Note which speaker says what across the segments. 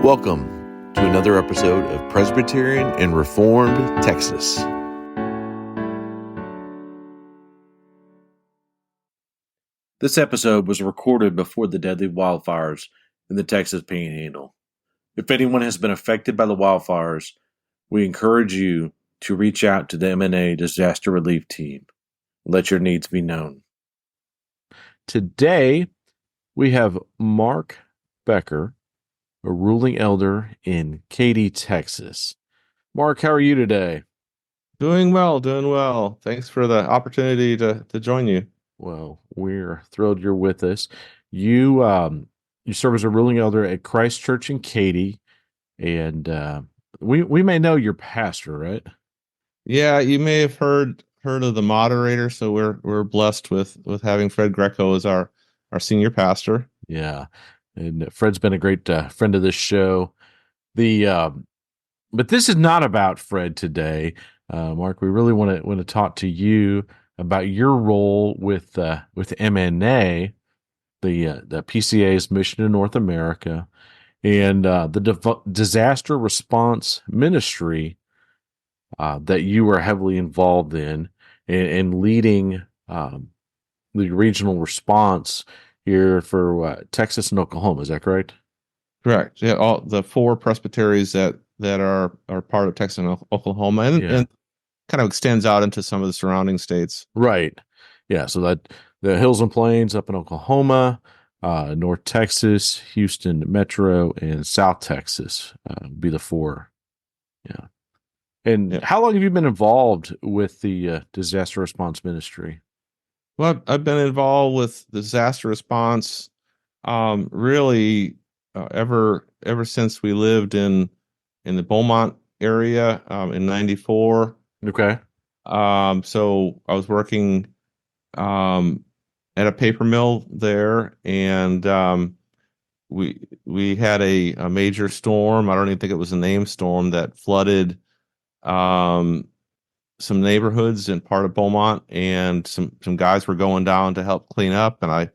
Speaker 1: Welcome to another episode of Presbyterian and Reformed Texas. This episode was recorded before the deadly wildfires in the Texas Panhandle. If anyone has been affected by the wildfires, we encourage you to reach out to the M&A Disaster Relief Team. Let your needs be known. Today, we have Mark Becker, a ruling elder in Katy, Texas. Mark, how are you today?
Speaker 2: Doing well. Thanks for the opportunity to join you.
Speaker 1: Well, we're thrilled you're with us. You serve as a ruling elder at Christ Church in Katy, and we may know your pastor, right?
Speaker 2: Yeah, you may have heard of the moderator, so we're blessed with having Fred Greco as our senior pastor.
Speaker 1: Yeah, and Fred's been a great friend of this show. But this is not about Fred today, Mark. We really want to talk to you about your role with MNA, the PCA's mission in North America, and the disaster response ministry that you are heavily involved in, and leading the regional response here for Texas and Oklahoma. Is that correct?
Speaker 2: Correct. Yeah, all the four presbyteries that are part of Texas and Oklahoma, and kind of extends out into some of the surrounding states.
Speaker 1: Right. Yeah. So that the Hills and Plains up in Oklahoma, North Texas, Houston Metro, and South Texas be the four. Yeah. And how long have you been involved with the disaster response ministry?
Speaker 2: Well, I've been involved with disaster response really ever since we lived in the Beaumont area in '94.
Speaker 1: Okay.
Speaker 2: So I was working at a paper mill there, and we had a major storm. I don't even think it was a named storm that flooded some neighborhoods in part of Beaumont, and some guys were going down to help clean up, and I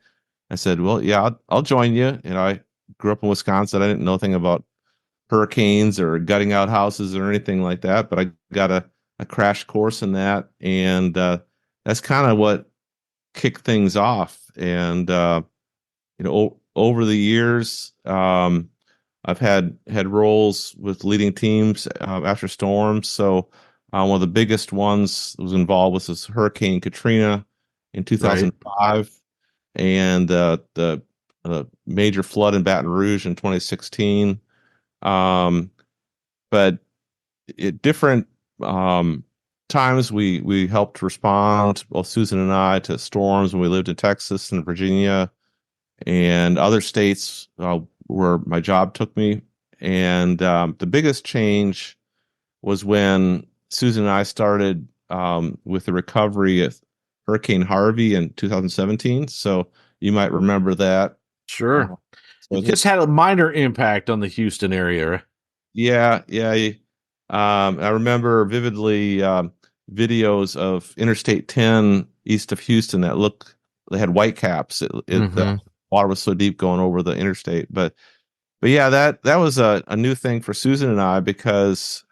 Speaker 2: said, well, yeah, I'll join you. And I grew up in Wisconsin. I didn't know anything about hurricanes or gutting out houses or anything like that, but I got a crash course in that, and that's kind of what kicked things off. And over the years, I've had roles with leading teams after storms. So one of the biggest ones was involved with this Hurricane Katrina in 2005, right, and the major flood in Baton Rouge in 2016. But at different times we helped respond, both Susan and I, to storms when we lived in Texas and Virginia and other states where my job took me. And the biggest change was when Susan and I started with the recovery of Hurricane Harvey in 2017. So you might remember that.
Speaker 1: Sure. So it just had a minor impact on the Houston area, right?
Speaker 2: Yeah. I remember vividly videos of Interstate 10 east of Houston they had white caps. The water was so deep going over the interstate. But yeah, that was a new thing for Susan and I, because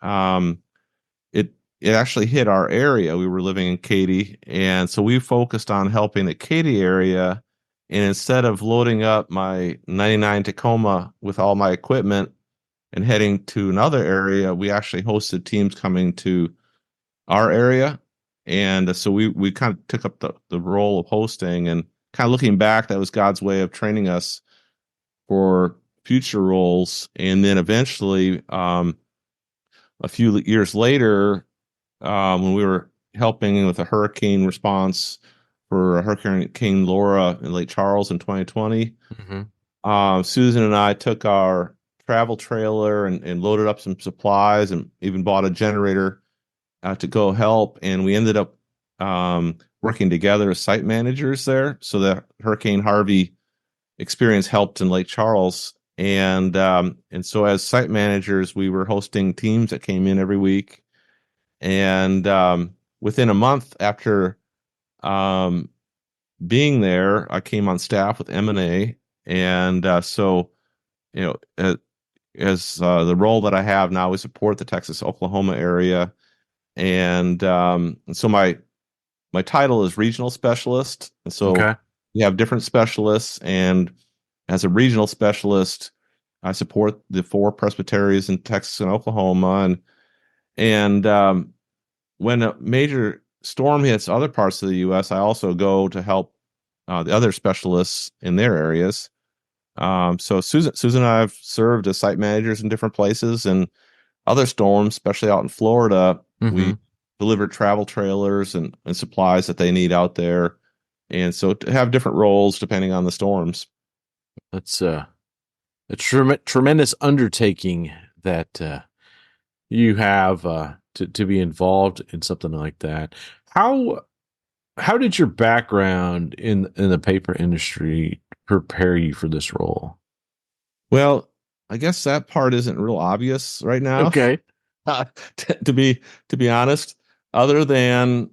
Speaker 2: it actually hit our area. We were living in Katy, and so we focused on helping the Katy area. And instead of loading up my 99 Tacoma with all my equipment and heading to another area, we actually hosted teams coming to our area. And so we kind of took up the role of hosting, and kind of looking back, that was God's way of training us for future roles. And then eventually, a few years later, when we were helping with a hurricane response for Hurricane Laura in Lake Charles in 2020, Susan and I took our travel trailer and loaded up some supplies, and even bought a generator to go help. And we ended up working together as site managers there. So the Hurricane Harvey experience helped in Lake Charles. And so as site managers, we were hosting teams that came in every week. And within a month after being there, I came on staff with M&A. And so, as the role that I have now, we support the Texas Oklahoma area, and so my title is regional specialist, and so
Speaker 1: Okay.
Speaker 2: we have different specialists. And as a regional specialist, I support the four presbyteries in Texas and Oklahoma, and when a major storm hits other parts of the U.S., I also go to help the other specialists in their areas. So Susan and I have served as site managers in different places, and other storms, especially out in Florida, we
Speaker 1: Mm-hmm.
Speaker 2: deliver travel trailers and supplies that they need out there. And so to have different roles depending on the storms.
Speaker 1: That's a tremendous undertaking that you have to be involved in something like that. How how did your background in the paper industry prepare you for this role?
Speaker 2: Well, I guess that part isn't real obvious right now,
Speaker 1: Okay.
Speaker 2: to be honest, other than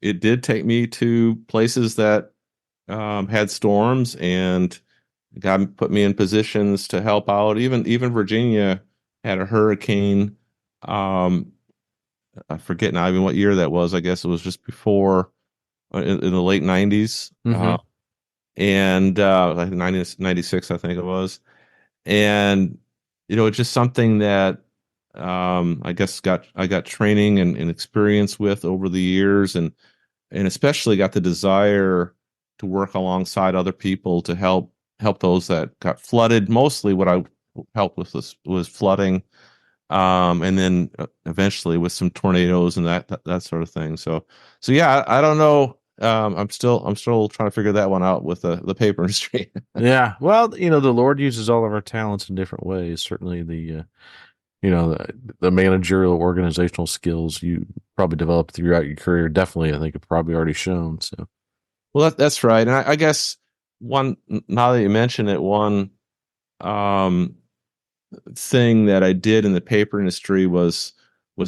Speaker 2: it did take me to places that had storms and God put me in positions to help out. Even Virginia had a hurricane. Um, I forget now even what year that was. I guess it was just before in the late 90s.
Speaker 1: Mm-hmm.
Speaker 2: And like 96, I think it was. And it's just something that I guess I got training and experience with over the years, and especially got the desire to work alongside other people to help those that got flooded. Mostly what I helped with was flooding, and then eventually with some tornadoes and that sort of thing. So yeah, I don't know. I'm still trying to figure that one out with the paper industry.
Speaker 1: Yeah. Well, the Lord uses all of our talents in different ways. Certainly the managerial organizational skills you probably developed throughout your career, definitely, I think have probably already shown. So,
Speaker 2: Well, that's right. And I guess one now that you mention it, one um, thing that I did in the paper industry was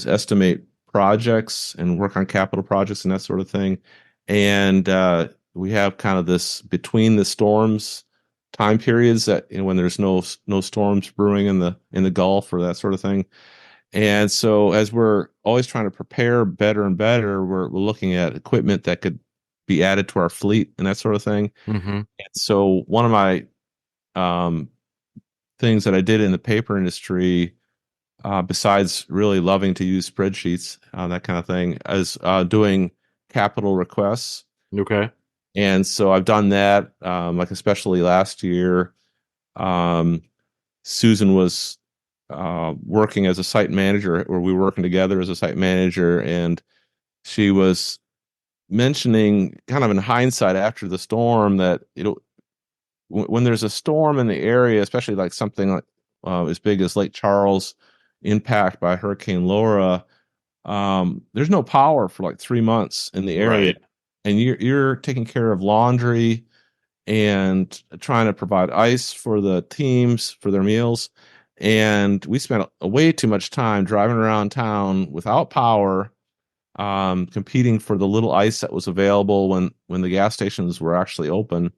Speaker 2: estimate projects and work on capital projects and that sort of thing. And we have kind of this between the storms time periods that when there's no storms brewing in the Gulf or that sort of thing. And so as we're always trying to prepare better and better, we're looking at equipment that could be added to our fleet and that sort of thing.
Speaker 1: hmm
Speaker 2: And so one of my um, things that I did in the paper industry, besides really loving to use spreadsheets, that kind of thing, is doing capital requests.
Speaker 1: Okay.
Speaker 2: And so I've done that, like especially last year. Um, Susan was working as a site manager, or we were working together as a site manager, and she was mentioning, kind of in hindsight after the storm, that when there's a storm in the area, especially like something like as big as Lake Charles, impact by Hurricane Laura, there's no power for like 3 months in the area,
Speaker 1: Right.
Speaker 2: and you're taking care of laundry and trying to provide ice for the teams for their meals. And we spent way too much time driving around town without power, competing for the little ice that was available when the gas stations were actually open.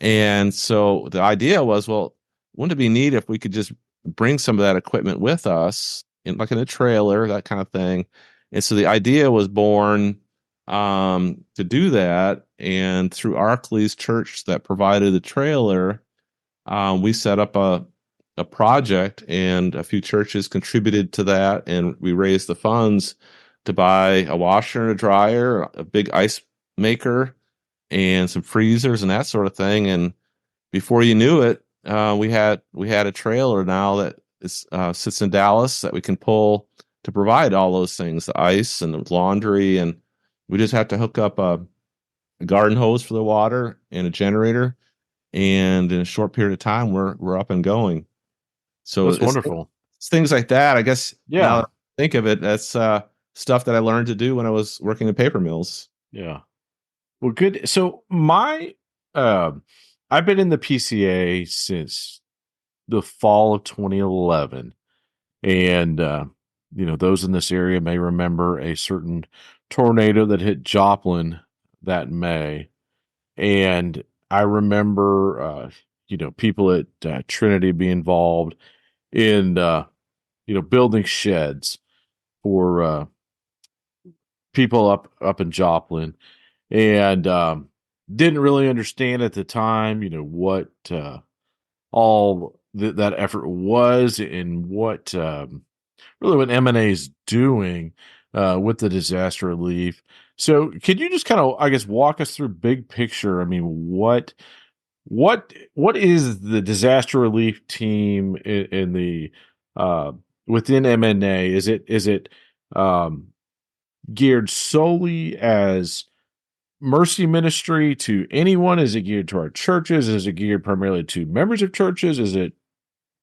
Speaker 2: And so the idea was, well, wouldn't it be neat if we could just bring some of that equipment with us, in a trailer, that kind of thing. And so the idea was born to do that. And through Arkley's church that provided the trailer, we set up a project, and a few churches contributed to that, and we raised the funds to buy a washer and a dryer, a big ice maker, and some freezers and that sort of thing. And before you knew it, we had a trailer now that sits in Dallas that we can pull to provide all those things, the ice and the laundry, and we just have to hook up a garden hose for the water and a generator, and in a short period of time, we're up and going. So
Speaker 1: That's
Speaker 2: it's
Speaker 1: wonderful.
Speaker 2: things like that. I guess now that
Speaker 1: Yeah.
Speaker 2: I think of it, that's stuff that I learned to do when I was working in paper mills.
Speaker 1: Yeah. Well, good. So um, I've been in the PCA since the fall of 2011, and those in this area may remember a certain tornado that hit Joplin that May, and I remember people at Trinity being involved, in building sheds for people up in Joplin, and didn't really understand at the time, what all that effort was, and what really what M&A is doing with the disaster relief. So, can you just kind of, I guess, walk us through big picture? I mean, what is the disaster relief team in the uh, within M&A? Is it um, geared solely as mercy ministry to anyone? Is it geared to our churches? Is it geared primarily to members of churches? Is it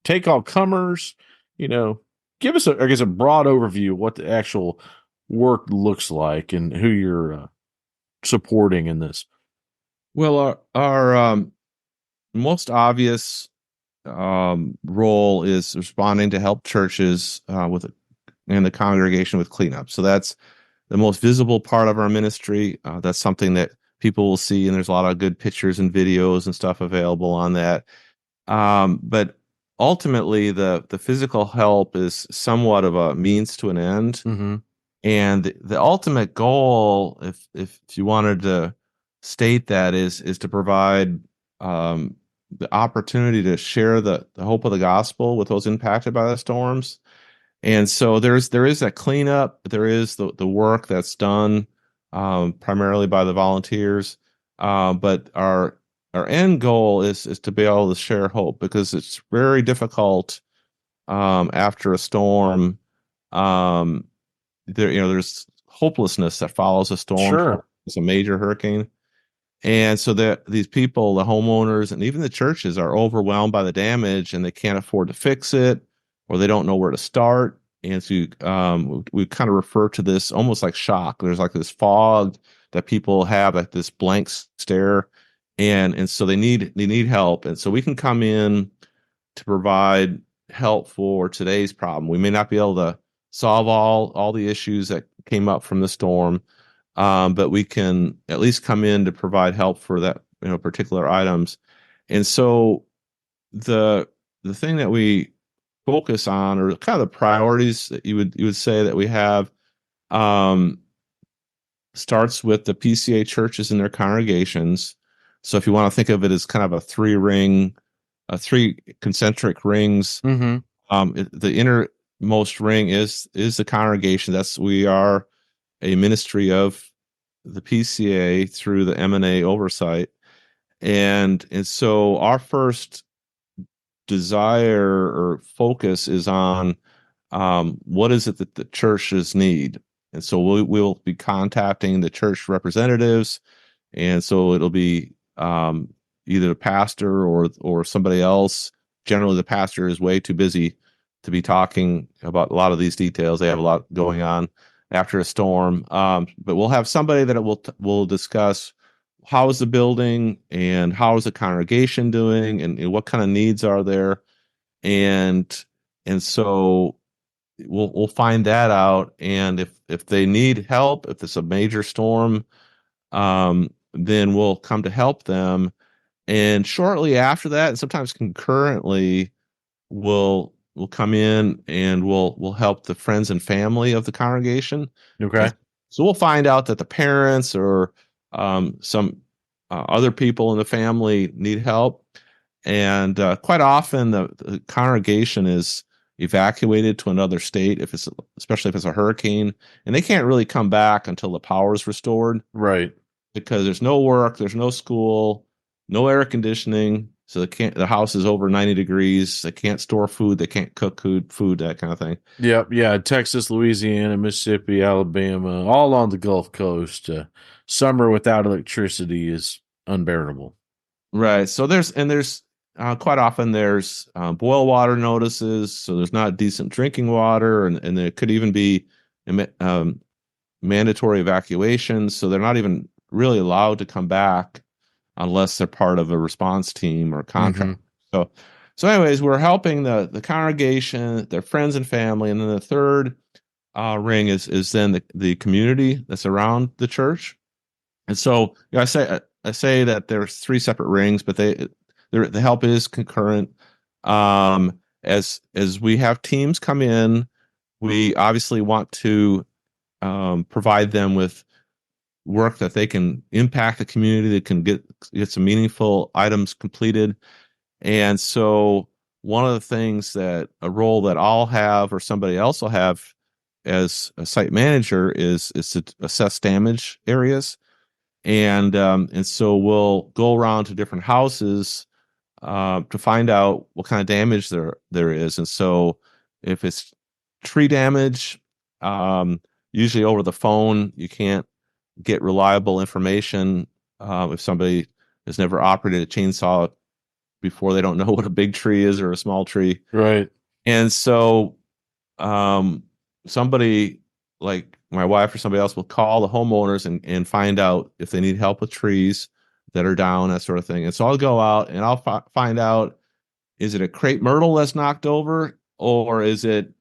Speaker 1: take all comers? You know, give us I guess, a broad overview of what the actual work looks like and who you're supporting in this.
Speaker 2: Well, our most obvious role is responding to help churches and the congregation with cleanup. So that's the most visible part of our ministry. That's something that people will see, and there's a lot of good pictures and videos and stuff available on that. But ultimately, the physical help is somewhat of a means to an end.
Speaker 1: Mm-hmm.
Speaker 2: And the ultimate goal, if you wanted to state that, is to provide the opportunity to share the hope of the gospel with those impacted by the storms. And so there is that cleanup, there is the work that's done primarily by the volunteers, but our end goal is to be able to share hope, because it's very difficult after a storm. Um, there's hopelessness that follows a storm.
Speaker 1: Sure.
Speaker 2: It's a major hurricane. And so that these people, the homeowners, and even the churches are overwhelmed by the damage, and they can't afford to fix it, or they don't know where to start. And so we kind of refer to this almost like shock. There's like this fog that people have, like this blank stare, and so they need help. And so we can come in to provide help for today's problem. We may not be able to solve all the issues that came up from the storm, but we can at least come in to provide help for that particular items. And so the thing that we focus on, or kind of the priorities that you would say that we have, um, starts with the PCA churches and their congregations. So if you want to think of it as kind of a three concentric rings,
Speaker 1: Mm-hmm.
Speaker 2: the innermost ring is the congregation. We are a ministry of the PCA through the M&A oversight, and so our first desire or focus is on what is it that the churches need. And so we'll be contacting the church representatives, and so it'll be either the pastor or somebody else. Generally, the pastor is way too busy to be talking about a lot of these details. They have a lot going on after a storm, but we'll have somebody that will discuss how is the building and how is the congregation doing, and what kind of needs are there, and so we'll find that out. And if they need help, if it's a major storm, then we'll come to help them. And shortly after that, and sometimes concurrently, we'll come in and we'll help the friends and family of the congregation.
Speaker 1: Okay.
Speaker 2: And so we'll find out that the parents or some other people in the family need help, and quite often the congregation is evacuated to another state, especially if it's a hurricane, and they can't really come back until the power is restored,
Speaker 1: Right.
Speaker 2: because there's no work, there's no school, no air conditioning. So the house is over 90 degrees. They can't store food. They can't cook food, that kind of thing.
Speaker 1: Yep. Yeah. Texas, Louisiana, Mississippi, Alabama, all on the Gulf Coast. Summer without electricity is unbearable.
Speaker 2: Right. So there's quite often there's boil water notices. So there's not decent drinking water, and there could even be um, mandatory evacuations. So they're not even really allowed to come back unless they're part of a response team or a contract.
Speaker 1: Mm-hmm.
Speaker 2: So anyways, we're helping the congregation, their friends and family, and then the third ring is then the community that's around the church. And so I say that there's three separate rings, but the help is concurrent. as we have teams come in, we obviously want to provide them with work that they can impact the community, that can get some meaningful items completed. And so one of the things that a role that I'll have or somebody else will have as a site manager is to assess damage areas. And so we'll go around to different houses to find out what kind of damage there is. And so if it's tree damage, usually over the phone, you can't get reliable information. If somebody has never operated a chainsaw before, they don't know what a big tree is or a small tree.
Speaker 1: Right.
Speaker 2: And so um, somebody like my wife or somebody else will call the homeowners and find out if they need help with trees that are down, that sort of thing. And so I'll go out and I'll find out, is it a crepe myrtle that's knocked over, or is it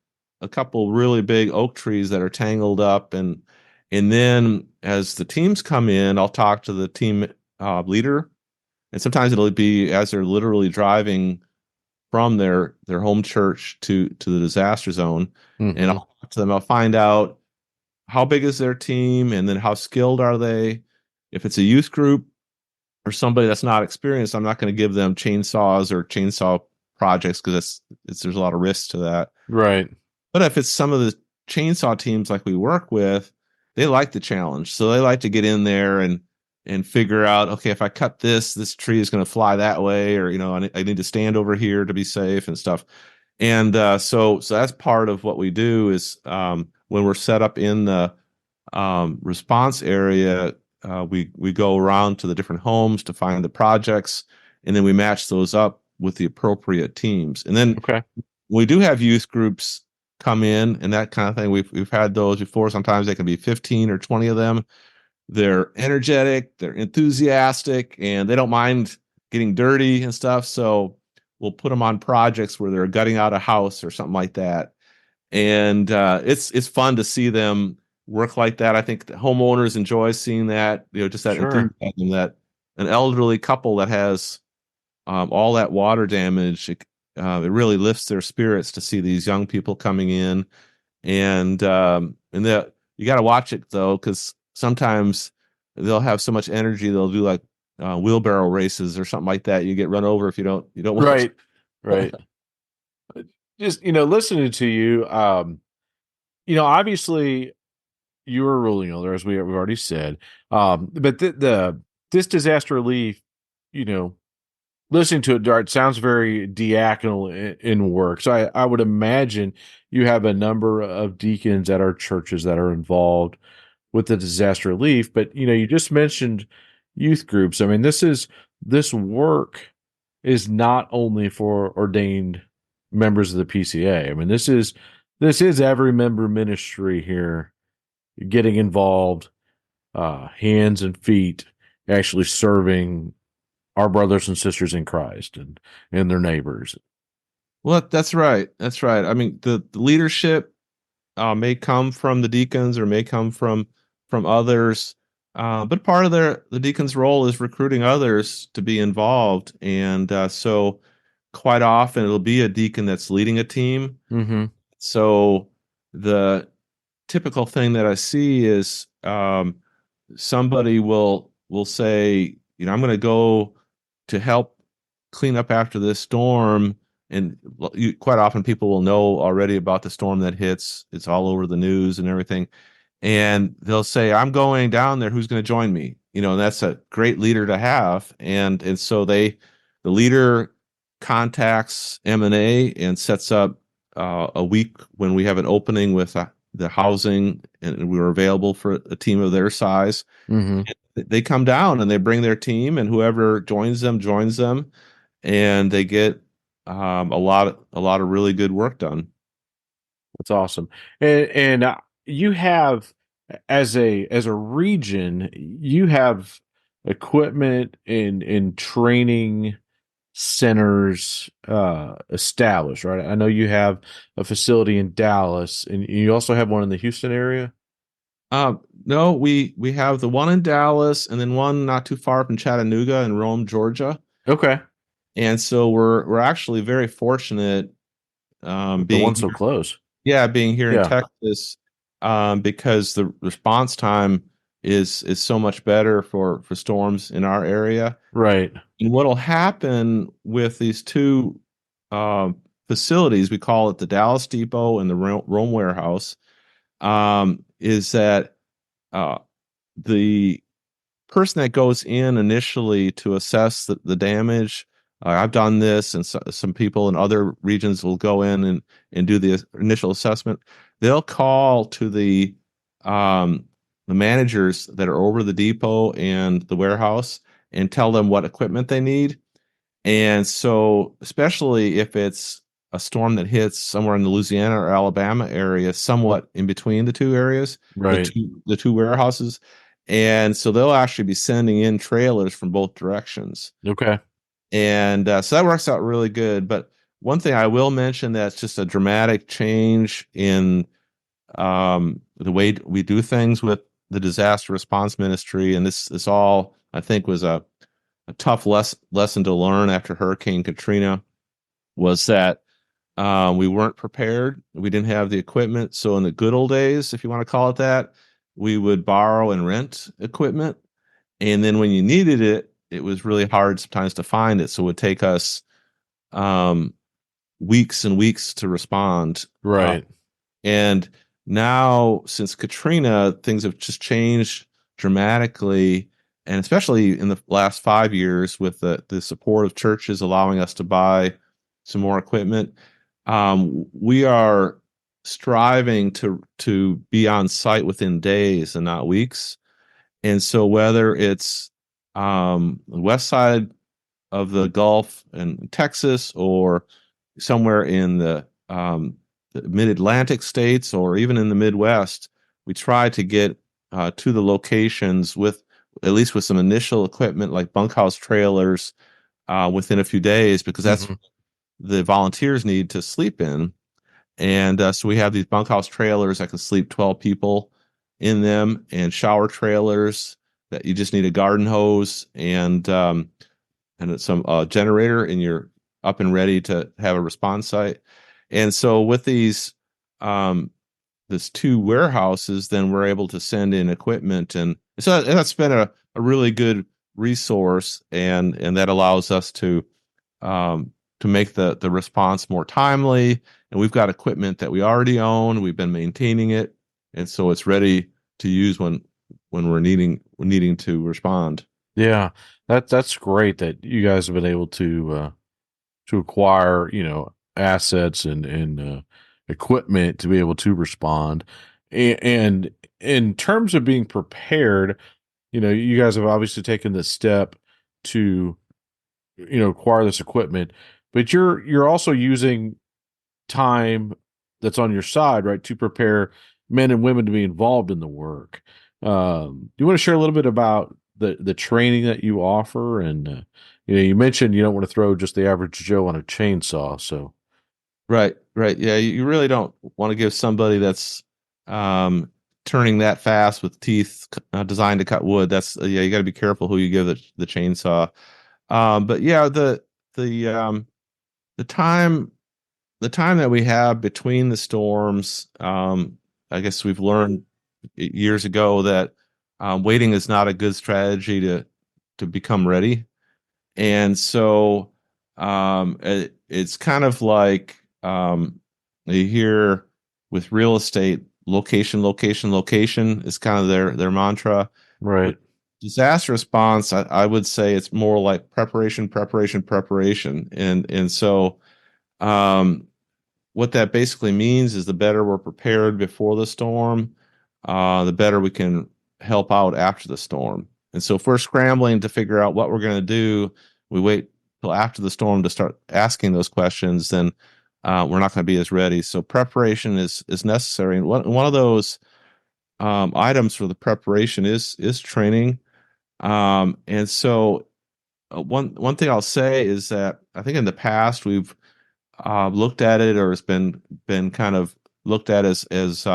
Speaker 2: a couple really big oak trees that are tangled up? And then as the teams come in, I'll talk to the team leader, and sometimes it'll be as they're literally driving from their home church to the disaster zone, and
Speaker 1: Mm-hmm.
Speaker 2: I'll talk to them. I'll find out how big is their team, and then how skilled are they. If it's a youth group or somebody that's not experienced, I'm not going to give them chainsaws or chainsaw projects because there's a lot of risk to that.
Speaker 1: Right.
Speaker 2: But if it's some of the chainsaw teams like we work with, they like the challenge. So they like to get in there and figure out, okay, if I cut this tree is going to fly that way, or I need to stand over here to be safe and stuff. And so that's part of what we do is when we're set up in the response area, we go around to the different homes to find the projects, and then we match those up with the appropriate teams. And then
Speaker 1: Okay.
Speaker 2: we do have youth groups come in and that kind of thing. We've had those before. Sometimes they can be 15 or 20 of them. They're energetic, they're enthusiastic, and they don't mind getting dirty and stuff. So we'll put them on projects where they're gutting out a house or something like that. And it's fun to see them work like that. I think the homeowners enjoy seeing that, just that
Speaker 1: Sure.
Speaker 2: enthusiasm, that an elderly couple that has all that water damage, it really lifts their spirits to see these young people coming in. And that you got to watch it though, because sometimes they'll have so much energy they'll do like wheelbarrow races or something like that. You get run over if you don't watch.
Speaker 1: Right. Right. Just, listening to you, obviously you were a ruling elder, as we've already said. But this disaster relief, you know, listening to it, Dart, sounds very diaconal in work. So I would imagine you have a number of deacons at our churches that are involved with the disaster relief. But you just mentioned youth groups. I mean, this work is not only for ordained members of the PCA. I mean, this is every member ministry here getting involved, hands and feet, actually serving our brothers and sisters in Christ and their neighbors.
Speaker 2: Well, that's right. That's right. I mean, the leadership may come from the deacons or may come from others, but part of the deacon's role is recruiting others to be involved, and so quite often it'll be a deacon that's leading a team.
Speaker 1: Mm-hmm.
Speaker 2: So the typical thing that I see is somebody will say, I'm going to go to help clean up after this storm. And quite often people will know already about the storm that hits. It's all over the news and everything. And they'll say, I'm going down there. Who's going to join me? And that's a great leader to have. And so the leader contacts M&A and sets up a week when we have an opening with the housing, and we were available for a team of their size.
Speaker 1: Mm-hmm.
Speaker 2: They come down and they bring their team, and whoever joins them, and they get a lot of really good work done.
Speaker 1: That's awesome. And you have, as a region, you have equipment and training centers established, right? I know you have a facility in Dallas, and you also have one in the Houston area.
Speaker 2: No, we have the one in Dallas, and then one not too far from Chattanooga in Rome, Georgia.
Speaker 1: Okay.
Speaker 2: And so we're actually very fortunate
Speaker 1: The
Speaker 2: being
Speaker 1: one so close.
Speaker 2: yeah, being here in
Speaker 1: Yeah.
Speaker 2: Texas, because the response time is so much better for storms in our area.
Speaker 1: Right.
Speaker 2: And what'll happen with these two uh, facilities, we call it the Dallas Depot and the Rome Warehouse, is that uh, the person that goes in initially to assess the damage. I've done this, and some people in other regions will go in and do the initial assessment. They'll call to the managers that are over the depot and the warehouse and tell them what equipment they need. And so, especially if it's a storm that hits somewhere in the Louisiana or Alabama area, somewhat in between the two areas,
Speaker 1: Right.
Speaker 2: the two warehouses, and so they'll actually be sending in trailers from both directions,
Speaker 1: Okay.
Speaker 2: and so that works out really good. But one thing I will mention that's just a dramatic change in the way we do things with the disaster response ministry, and this all I think was a tough lesson to learn after Hurricane Katrina was that we weren't prepared. We didn't have the equipment. So in the good old days, if you want to call it that, we would borrow and rent equipment. And then when you needed it, it was really hard sometimes to find it. So it would take us um, weeks and weeks to respond.
Speaker 1: Right.
Speaker 2: And now, since Katrina, things have just changed dramatically. And especially in the last 5 years, with the support of churches allowing us to buy some more equipment, we are striving to be on site within days and not weeks. And so, whether it's the west side of the Gulf in Texas or somewhere in the mid-Atlantic states or even in the Midwest, we try to get to the locations with at least with some initial equipment like bunkhouse trailers within a few days, because that's
Speaker 1: Hmm.
Speaker 2: the volunteers need to sleep in. And so we have these bunkhouse trailers that can sleep 12 people in them, and shower trailers that you just need a garden hose and some generator, and you're up and ready to have a response site. And so with um, this two warehouses, then we're able to send in equipment, and so that's been a really good resource, and that allows us to make the response more timely. And we've got equipment that we already own. We've been maintaining it, and so it's ready to use when we're needing to respond.
Speaker 1: Yeah. That's great that you guys have been able to acquire, assets and equipment to be able to respond. And in terms of being prepared, you guys have obviously taken this step to, acquire this equipment, but you're also using time that's on your side, right, to prepare men and women to be involved in the work. Do you want to share a little bit about the training that you offer? And you mentioned you don't want to throw just the average Joe on a chainsaw. So
Speaker 2: Right, right. Yeah, you really don't want to give somebody that's um, turning that fast with teeth designed to cut wood. That's yeah, you got to be careful who you give the chainsaw. But yeah, the time the time that we have between the storms, I guess we've learned years ago that waiting is not a good strategy to become ready. And so it's kind of like you hear with real estate, location, location, location is kind of their mantra. With
Speaker 1: right,
Speaker 2: disaster response, I would say it's more like preparation, preparation, preparation. And so um, what that basically means is the better we're prepared before the storm, the better we can help out after the storm. And so if we're scrambling to figure out what we're going to do, we wait till after the storm to start asking those questions, then we're not going to be as ready. So preparation is necessary. And one of those items for the preparation is training. And so one thing I'll say is that I think in the past we've looked at it, or it's been kind of looked at as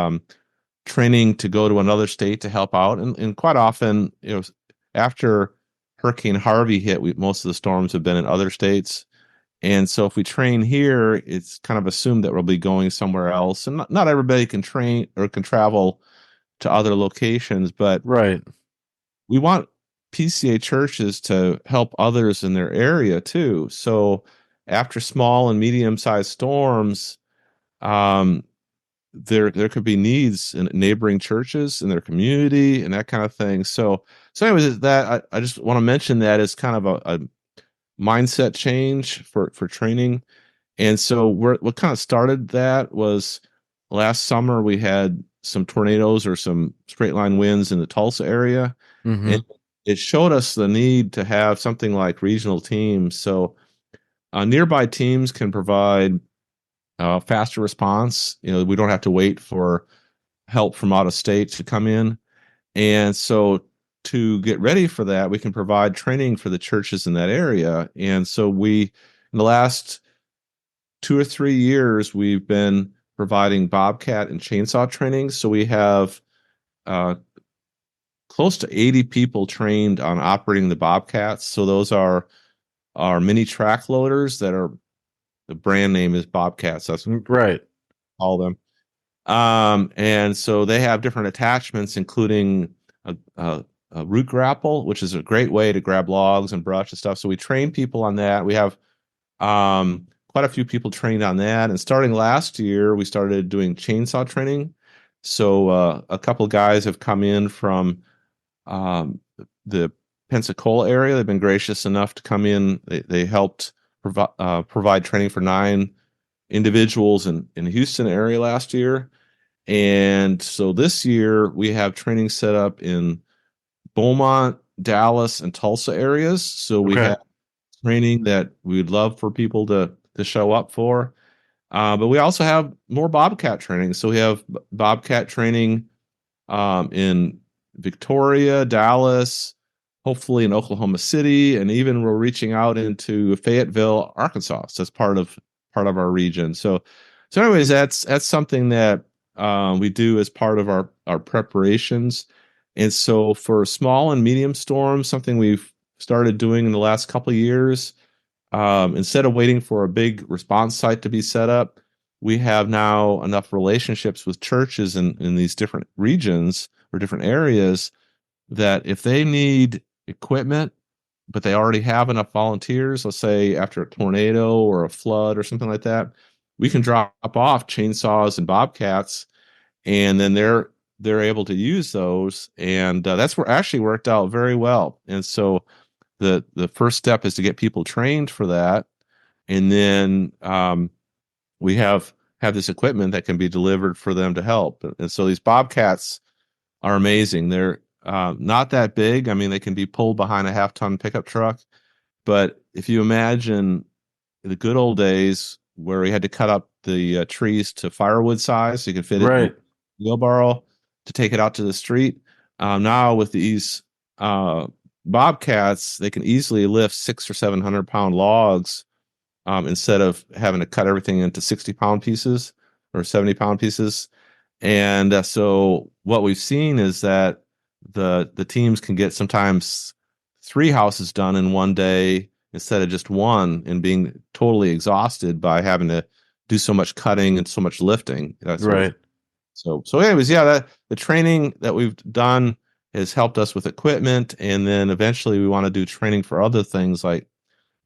Speaker 2: training to go to another state to help out, and quite often, after Hurricane Harvey hit, most of the storms have been in other states, And so if we train here, it's kind of assumed that we'll be going somewhere else. And not everybody can train or can travel to other locations, but
Speaker 1: Right.
Speaker 2: we want PCA churches to help others in their area too. So after small and medium-sized storms, um, there could be needs in neighboring churches in their community and that kind of thing. So anyways, that I just want to mention that as kind of a mindset change for training. And so what kind of started that was last summer we had some tornadoes or some straight line winds in the Tulsa area,
Speaker 1: Mm-hmm.
Speaker 2: and it showed us the need to have something like regional teams. So nearby teams can provide faster response. We don't have to wait for help from out of state to come in. And so to get ready for that, we can provide training for the churches in that area. And so in the last 2 or 3 years, we've been providing Bobcat and chainsaw training. So we have uh, close to 80 people trained on operating the Bobcats. So those are our mini track loaders that are the brand name is Bobcats. That's what
Speaker 1: Right.
Speaker 2: we call them. And so they have different attachments, including a root grapple, which is a great way to grab logs and brush and stuff. So we train people on that. We have quite a few people trained on that. And starting last year, we started doing chainsaw training. So a couple of guys have come in from um, the Pensacola area. They've been gracious enough to come in. They helped provide training for 9 individuals in the Houston area last year. And so this year we have training set up in Beaumont, Dallas, and Tulsa areas. So we
Speaker 1: Okay.
Speaker 2: have training that we'd love for people to show up for. But we also have more Bobcat training. So we have Bobcat training in Victoria, Dallas, hopefully in Oklahoma City, and even we're reaching out into Fayetteville, Arkansas. So that's part of our region. So anyways, that's something that we do as part of our preparations. And so for small and medium storms, something we've started doing in the last couple of years, instead of waiting for a big response site to be set up, we have now enough relationships with churches in these different regions or different areas that if they need equipment, but they already have enough volunteers, let's say after a tornado or a flood or something like that, we can drop off chainsaws and bobcats, and then they're able to use those, and that's where actually worked out very well. And so the first step is to get people trained for that, and then we have this equipment that can be delivered for them to help. And so these bobcats are amazing. They're not that big. I mean, they can be pulled behind a half-ton pickup truck. But if you imagine the good old days where we had to cut up the trees to firewood size so you could fit it in a
Speaker 1: Right.
Speaker 2: wheelbarrow to take it out to the street, now with these bobcats, they can easily lift 600 or 700 pound logs instead of having to cut everything into 60-pound pieces or 70-pound pieces. And so what we've seen is that the teams can get sometimes 3 houses done in one day instead of just one, and being totally exhausted by having to do so much cutting and so much lifting, that sort of thing.
Speaker 1: Right.
Speaker 2: So anyways, yeah, the training that we've done has helped us with equipment, and then eventually we want to do training for other things like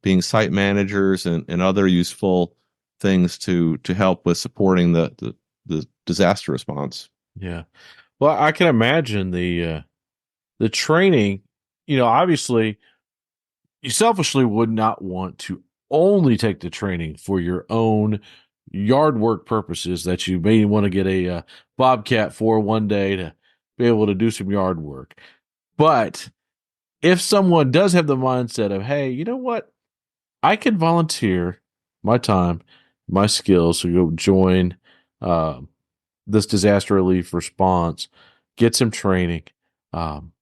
Speaker 2: being site managers and other useful things to help with supporting the disaster response.
Speaker 1: Yeah. Well, I can imagine the training, obviously you selfishly would not want to only take the training for your own yard work purposes that you may want to get a bobcat for one day to be able to do some yard work. But if someone does have the mindset of, hey, you know what? I can volunteer my time, my skills to go join uh, this disaster relief response, get some training. Um,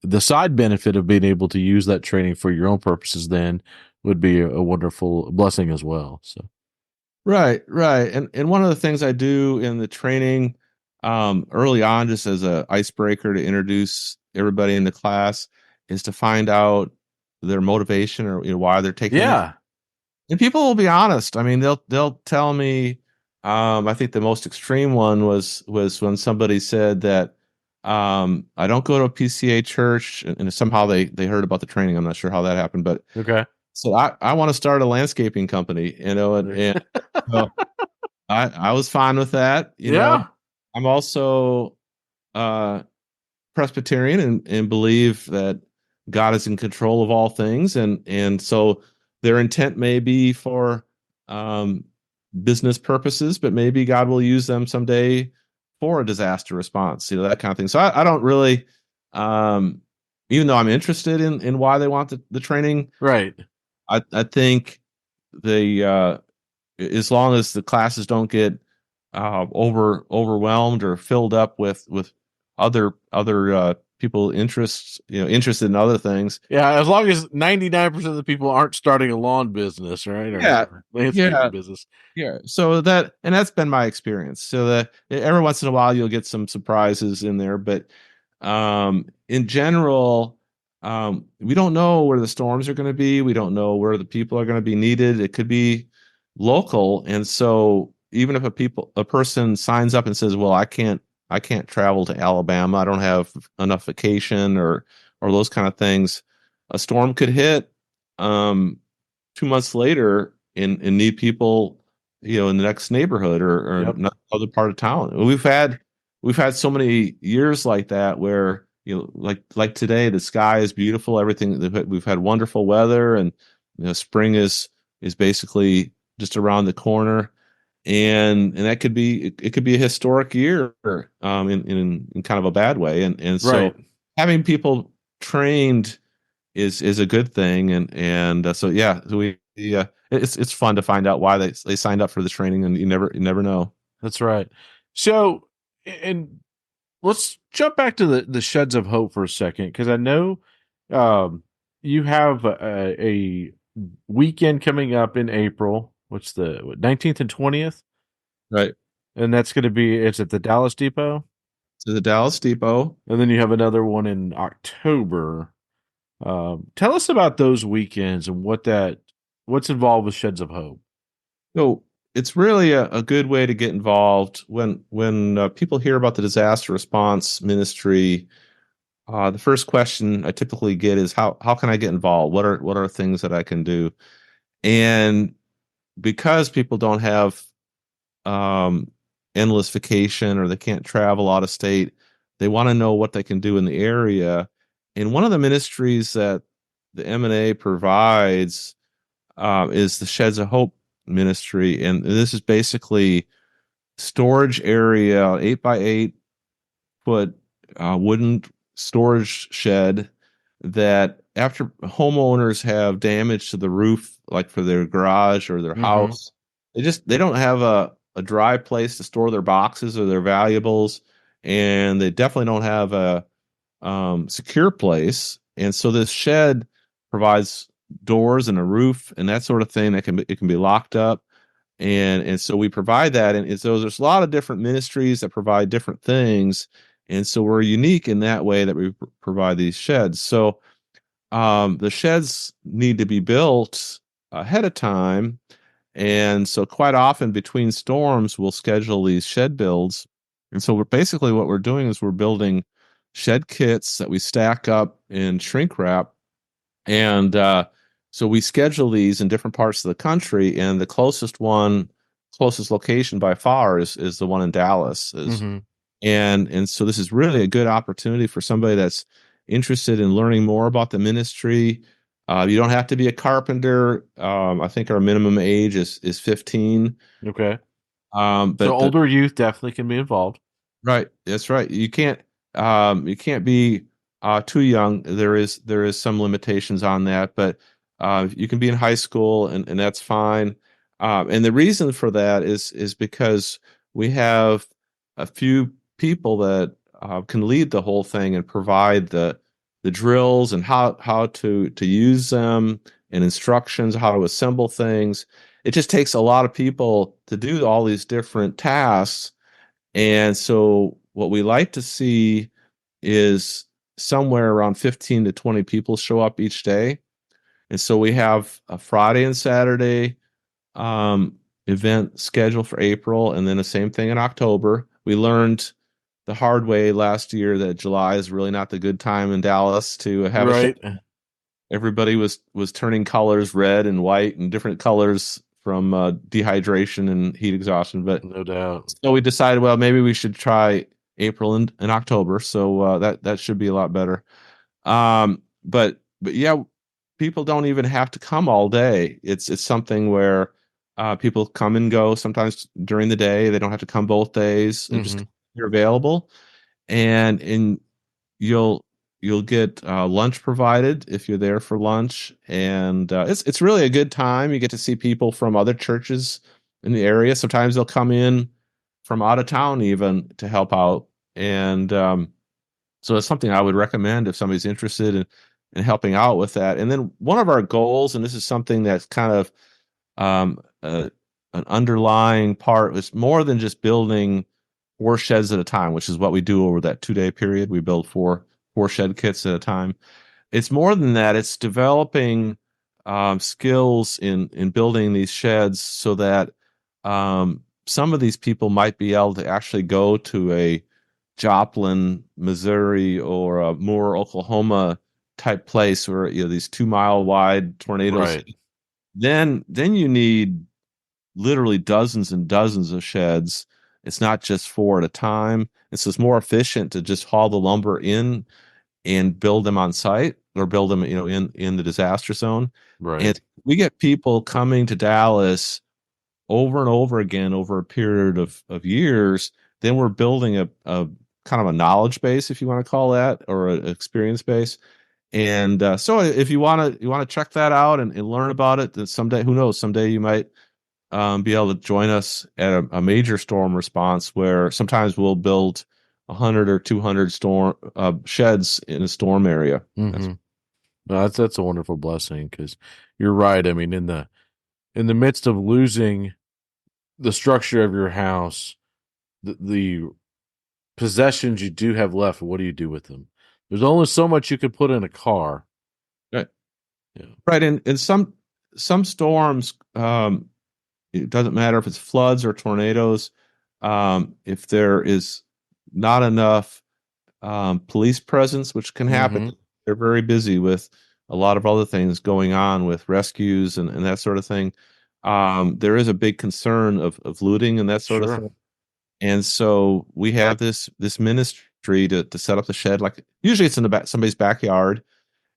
Speaker 1: the side benefit of being able to use that training for your own purposes then would be a wonderful blessing as well. So,
Speaker 2: Right, right. And one of the things I do in the training early on, just as a icebreaker to introduce everybody in the class, is to find out their motivation or why they're taking it.
Speaker 1: yeah,
Speaker 2: And people will be honest. I mean, they'll tell me. I think the most extreme one was when somebody said that I don't go to a PCA church, and somehow they heard about the training. I'm not sure how that happened, but
Speaker 1: Okay.
Speaker 2: so I want to start a landscaping company, and so I was fine with that.
Speaker 1: Yeah.
Speaker 2: I'm also uh, Presbyterian and believe that God is in control of all things, and so their intent may be for um, business purposes, but maybe God will use them someday for a disaster response, that kind of thing. So I don't really, um, even though I'm interested in why they want the training,
Speaker 1: Right.
Speaker 2: I think the as long as the classes don't get overwhelmed or filled up with other people interests interested in other things.
Speaker 1: Yeah, as long as 99% of the people aren't starting a lawn business, right?
Speaker 2: Yeah,
Speaker 1: Or
Speaker 2: yeah,
Speaker 1: landscaping business.
Speaker 2: yeah. So that's been my experience. So that every once in a while you'll get some surprises in there, but in general, we don't know where the storms are going to be. We don't know where the people are going to be needed. It could be local, and so even if a person signs up and says, "Well, I can't travel to Alabama. I don't have enough vacation," or those kind of things, a storm could hit 2 months later and need people, in the next neighborhood or
Speaker 1: Yep.
Speaker 2: another part of town. We've had so many years like that where like today the sky is beautiful, everything we've had wonderful weather, and spring is basically just around the corner, and that could be it could be a historic year in kind of a bad way, and
Speaker 1: Right.
Speaker 2: so having people trained is a good thing, and so yeah, so it's fun to find out why they signed up for the training, and you never know.
Speaker 1: That's right. So, and let's jump back to the Sheds of Hope for a second, because I know um, you have a weekend coming up in April. What's the 19th and 20th?
Speaker 2: Right.
Speaker 1: And that's going to be, it's at the Dallas Depot.
Speaker 2: To the Dallas Depot.
Speaker 1: And then you have another one in October. Tell us about those weekends and what's involved with Sheds of Hope.
Speaker 2: So it's really a good way to get involved when people hear about the disaster response ministry. The first question I typically get is how can I get involved? What are things that I can do? And because people don't have um, endless vacation or they can't travel out of state, they want to know what they can do in the area. And one of the ministries that the M&A provides is the Sheds of Hope ministry, and this is basically storage area, 8 by 8 foot wooden storage shed that after homeowners have damage to the roof, like for their garage or their
Speaker 1: Mm-hmm.
Speaker 2: house, they don't have a dry place to store their boxes or their valuables, and they definitely don't have a secure place. And so this shed provides doors and a roof and that sort of thing that it can be locked up. And so we provide that. And so there's a lot of different ministries that provide different things. And so we're unique in that way that we provide these sheds. So the sheds need to be built ahead of time. And so quite often between storms, we'll schedule these shed builds. And so what we're doing is we're building shed kits that we stack up in shrink wrap. And so we schedule these in different parts of the country. And the closest location by far is the one in Dallas.
Speaker 1: Mm-hmm.
Speaker 2: And so this is really a good opportunity for somebody that's interested in learning more about the ministry. You don't have to be a carpenter. I think our minimum age is 15.
Speaker 1: Okay. So
Speaker 2: But
Speaker 1: older youth definitely can be involved.
Speaker 2: right, that's right. You can't be too young. There is some limitations on that, but you can be in high school, and that's fine. And the reason for that is because we have a few people that can lead the whole thing and provide the drills and how to use them and instructions, how to assemble things. It just takes a lot of people to do all these different tasks, and so what we like to see is somewhere around 15 to 20 people show up each day. And so we have a Friday and Saturday event scheduled for April, and then the same thing in October. We learned the hard way last year that July is really not the good time in Dallas to have a show.
Speaker 1: Right.
Speaker 2: Everybody was turning colors, red and white and different colors from dehydration and heat exhaustion. But
Speaker 1: No doubt.
Speaker 2: so we decided, well, maybe we should try April and October. So that should be a lot better. But yeah, people don't even have to come all day. It's something where people come and go sometimes during the day. They don't have to come both days. They just
Speaker 1: Hmm.
Speaker 2: you're available, and you'll you'll get lunch provided if you're there for lunch, and it's really a good time. You get to see people from other churches in the area. Sometimes they'll come in from out of town even to help out, and so it's something I would recommend if somebody's interested in helping out with that. And then one of our goals, and this is something that's kind of um, uh, an underlying part, is more than just building 4 sheds at a time, which is what we do over that 2-day period. We build four shed kits at a time. It's more than that. It's developing skills in building these sheds so that some of these people might be able to actually go to a Joplin, Missouri, or a Moore, Oklahoma type place where these 2 mile wide tornadoes.
Speaker 1: Right.
Speaker 2: Then you need literally dozens and dozens of sheds. It's not just 4 at a time. It's more efficient to just haul the lumber in and build them on site or build them, in the disaster zone.
Speaker 1: Right.
Speaker 2: And we get people coming to Dallas over and over again over a period of years. Then we're building a kind of a knowledge base, if you want to call that, or an experience base. And so if you want to check that out and learn about it, then someday, who knows, someday you might be able to join us at a major storm response where sometimes we'll build 100 or 200 storm sheds in a storm area.
Speaker 1: Hmm. That's a wonderful blessing because you're right. I mean, in the midst of losing the structure of your house, the possessions you do have left, what do you do with them? There's only so much you could put in a car.
Speaker 2: Right.
Speaker 1: Yeah.
Speaker 2: Right. And in some storms, it doesn't matter if it's floods or tornadoes. If there is not enough police presence, which can happen,
Speaker 1: Hmm.
Speaker 2: they're very busy with a lot of other things going on with rescues and that sort of thing. There is a big concern of looting and that sort of
Speaker 1: Sure.
Speaker 2: thing. And so we have this ministry to set up the shed. Like usually it's in the back somebody's backyard,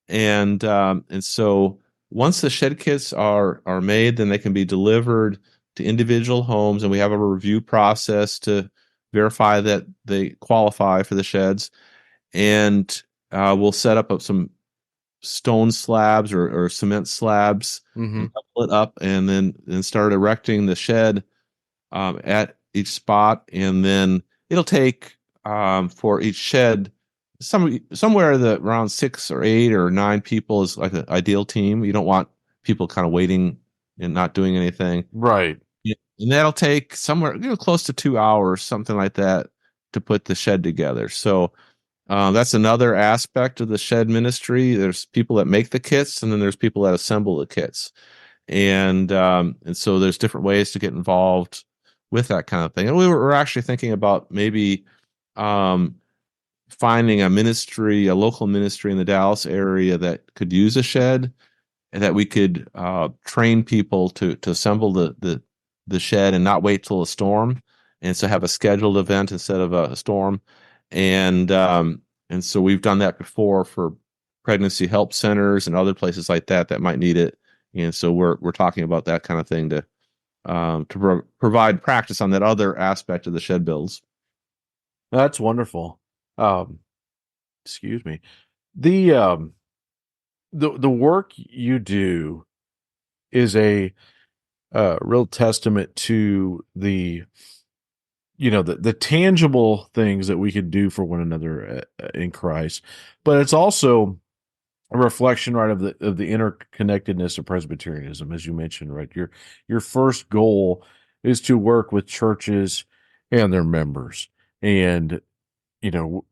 Speaker 2: and so once the shed kits are made, then they can be delivered to individual homes, and we have a review process to verify that they qualify for the sheds, and we'll set up some stone slabs or cement slabs
Speaker 1: Hmm.
Speaker 2: and double it up, and then start erecting the shed at each spot, and then it'll take for each shed somewhere that around 6 or 8 or 9 people is like an ideal team. You don't want people kind of waiting and not doing anything.
Speaker 1: Right.
Speaker 2: Yeah. And that'll take somewhere close to 2 hours, something like that, to put the shed together. So that's another aspect of the shed ministry. There's people that make the kits, and then there's people that assemble the kits, and so there's different ways to get involved with that kind of thing. And we're actually thinking about maybe um, finding a local ministry in the Dallas area that could use a shed, and that we could train people to assemble the shed and not wait till a storm, and so have a scheduled event instead of a storm. And so we've done that before for pregnancy help centers and other places like that might need it. And so we're talking about that kind of thing to provide practice on that other aspect of the shed builds.
Speaker 1: That's wonderful. Um, excuse me. The the work you do is a real testament to the tangible things that we can do for one another in Christ, but it's also a reflection, right, of the interconnectedness of Presbyterianism, as you mentioned, right. Your first goal is to work with churches and their members, and you know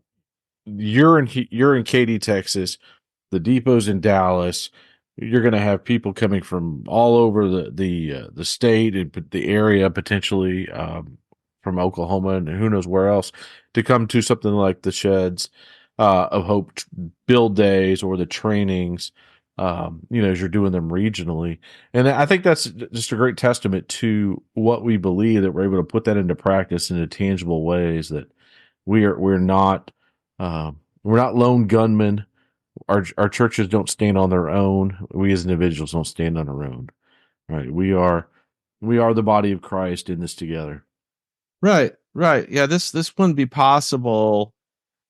Speaker 1: you're in Katy, Texas. The depot's in Dallas. you're going to have people coming from all over the state and the area, potentially from Oklahoma and who knows where else, to come to something like the Sheds of Hope build days or the trainings. As you're doing them regionally, and I think that's just a great testament to what we believe, that we're able to put that into practice in tangible ways. That we're not lone gunmen. Our churches don't stand on their own. We as individuals don't stand on our own. Right? We are the body of Christ in this together.
Speaker 2: Right, right. Yeah, this wouldn't be possible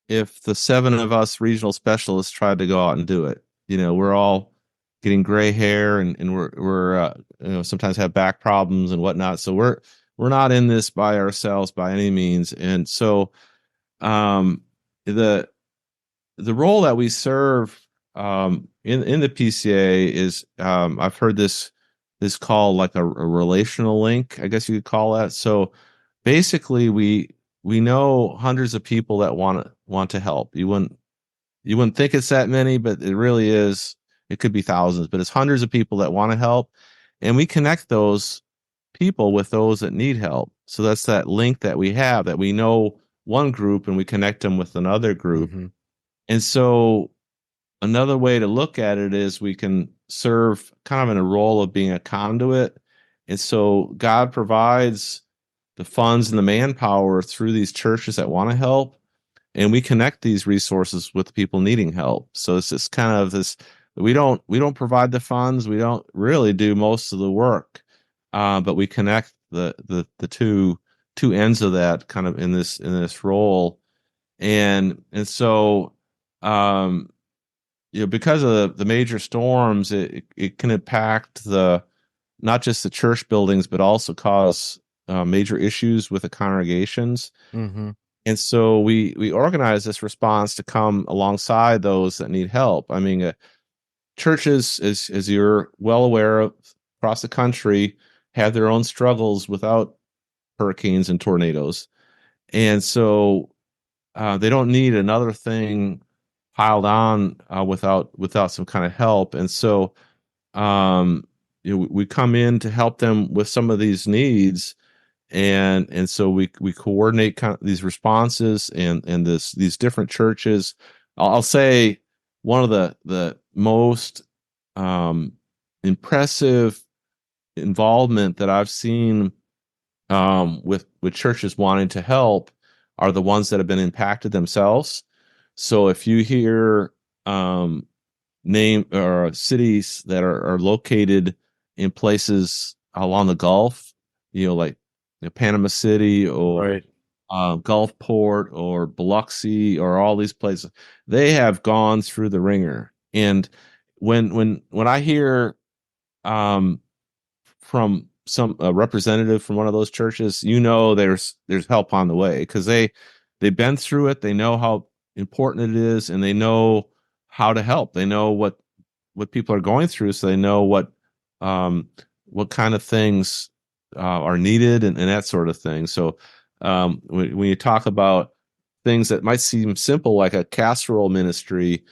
Speaker 2: if the seven of us regional specialists tried to go out and do it. We're all getting gray hair, and we're sometimes have back problems and whatnot. So we're not in this by ourselves by any means. And so um, the the role that we serve in the PCA is, I've heard this called like a relational link, I guess you could call that. So basically, we know hundreds of people that want to help. You wouldn't think it's that many, but it really is. It could be thousands, but it's hundreds of people that want to help, and we connect those people with those that need help. So that's that link that we have, that we know one group and we connect them with another group.
Speaker 1: Mm-hmm.
Speaker 2: And so another way to look at it is we can serve kind of in a role of being a conduit. And so God provides the funds and the manpower through these churches that want to help, and we connect these resources with people needing help. So it's just kind of this, we don't provide the funds, we don't really do most of the work, but we connect the two ends of that kind of in this role. And so um because of the major storms, it can impact the not just the church buildings, but also cause major issues with the congregations.
Speaker 1: Mm-hmm.
Speaker 2: And so we organize this response to come alongside those that need help. I mean, churches, as you're well aware of, across the country, have their own struggles without hurricanes and tornadoes, and so they don't need another thing piled on without some kind of help. And so we come in to help them with some of these needs, and so we coordinate kind of these responses and these different churches. I'll say one of the most impressive involvement that I've seen with churches wanting to help are the ones that have been impacted themselves. So if you hear name or cities that are located in places along the Gulf, like Panama City or
Speaker 1: Right.
Speaker 2: Gulfport or Biloxi or all these places, they have gone through the ringer. And when I hear um, from some representative from one of those churches, there's help on the way, because they've been through it. They know how important it is, and they know how to help. They know what people are going through, so they know what kind of things are needed, and that sort of thing. So when you talk about things that might seem simple, like a casserole ministry,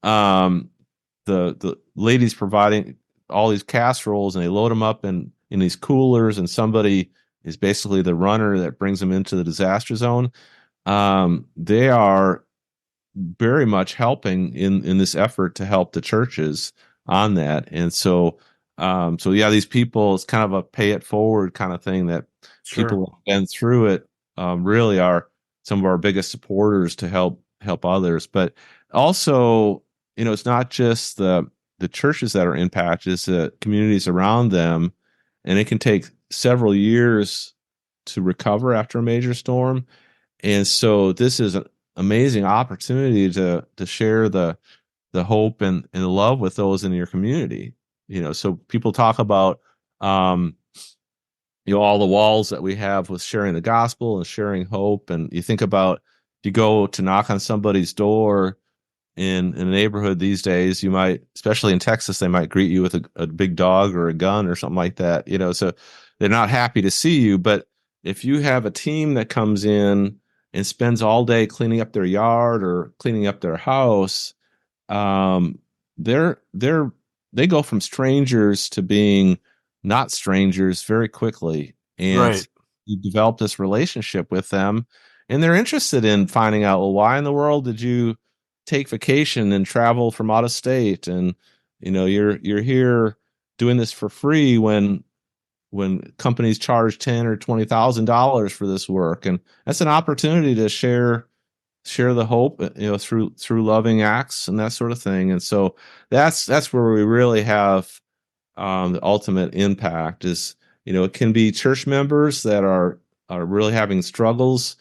Speaker 2: um, the ladies providing all these casseroles, and they load them up in these coolers, and somebody is basically the runner that brings them into the disaster zone. They are very much helping in this effort to help the churches on that. And so yeah, these people, it's kind of a pay it forward kind of thing, that
Speaker 1: Sure.
Speaker 2: people who have been through it really are some of our biggest supporters to help others. But also, it's not just the churches that are impacted, it's the communities around them, and it can take several years to recover after a major storm. And so this is an amazing opportunity to share the hope and the love with those in your community. So people talk about um, all the walls that we have with sharing the gospel and sharing hope. And you think about, if you go to knock on somebody's door in a neighborhood these days, you might, especially in Texas, they might greet you with a big dog or a gun or something like that. So they're not happy to see you. But if you have a team that comes in and spends all day cleaning up their yard or cleaning up their house, they're they go from strangers to being not strangers very quickly, and
Speaker 1: Right.
Speaker 2: you develop this relationship with them, and they're interested in finding out, well, why in the world did you take vacation and travel from out of state, and you're here doing this for free when companies charge $10,000 or $20,000 for this work, and that's an opportunity to share the hope, through loving acts and that sort of thing. And so that's where we really have the ultimate impact. Is it can be church members that are really having struggles,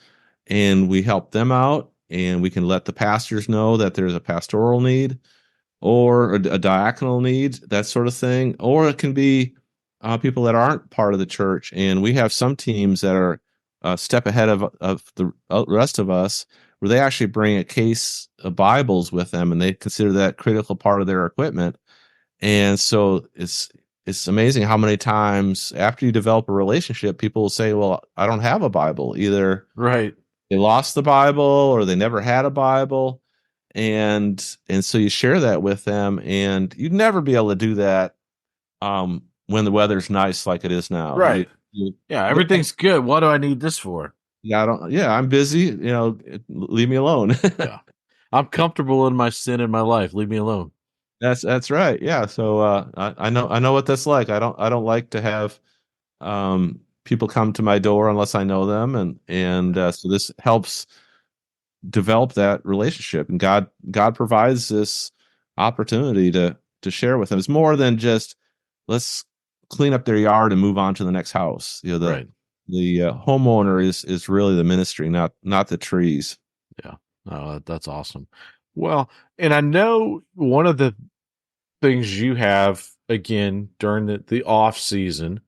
Speaker 2: and we help them out, and we can let the pastors know that there's a pastoral need or a diaconal need, that sort of thing. Or it can be people that aren't part of the church, and we have some teams that are a step ahead of the rest of us, where they actually bring a case of Bibles with them, and they consider that critical part of their equipment. And so it's amazing how many times after you develop a relationship, people will say, "Well, I don't have a Bible." Either
Speaker 1: Right.
Speaker 2: they lost the Bible or they never had a Bible, and so you share that with them, and you'd never be able to do that when the weather's nice like it is now.
Speaker 1: Right.
Speaker 2: You
Speaker 1: Yeah, everything's good. What do I need this for?
Speaker 2: yeah, I don't. Yeah, I'm busy. Leave me alone.
Speaker 1: Yeah. I'm comfortable in my sin in my life. Leave me alone.
Speaker 2: That's right. Yeah. So I know what that's like. I don't like to have people come to my door unless I know them, and so this helps develop that relationship, and God provides this opportunity to share with them. It's more than just let's clean up their yard and move on to the next house.
Speaker 1: Right.
Speaker 2: The homeowner is really the ministry, not the trees.
Speaker 1: Yeah. Oh, that's awesome. Well, and I know one of the things you have again during the off season,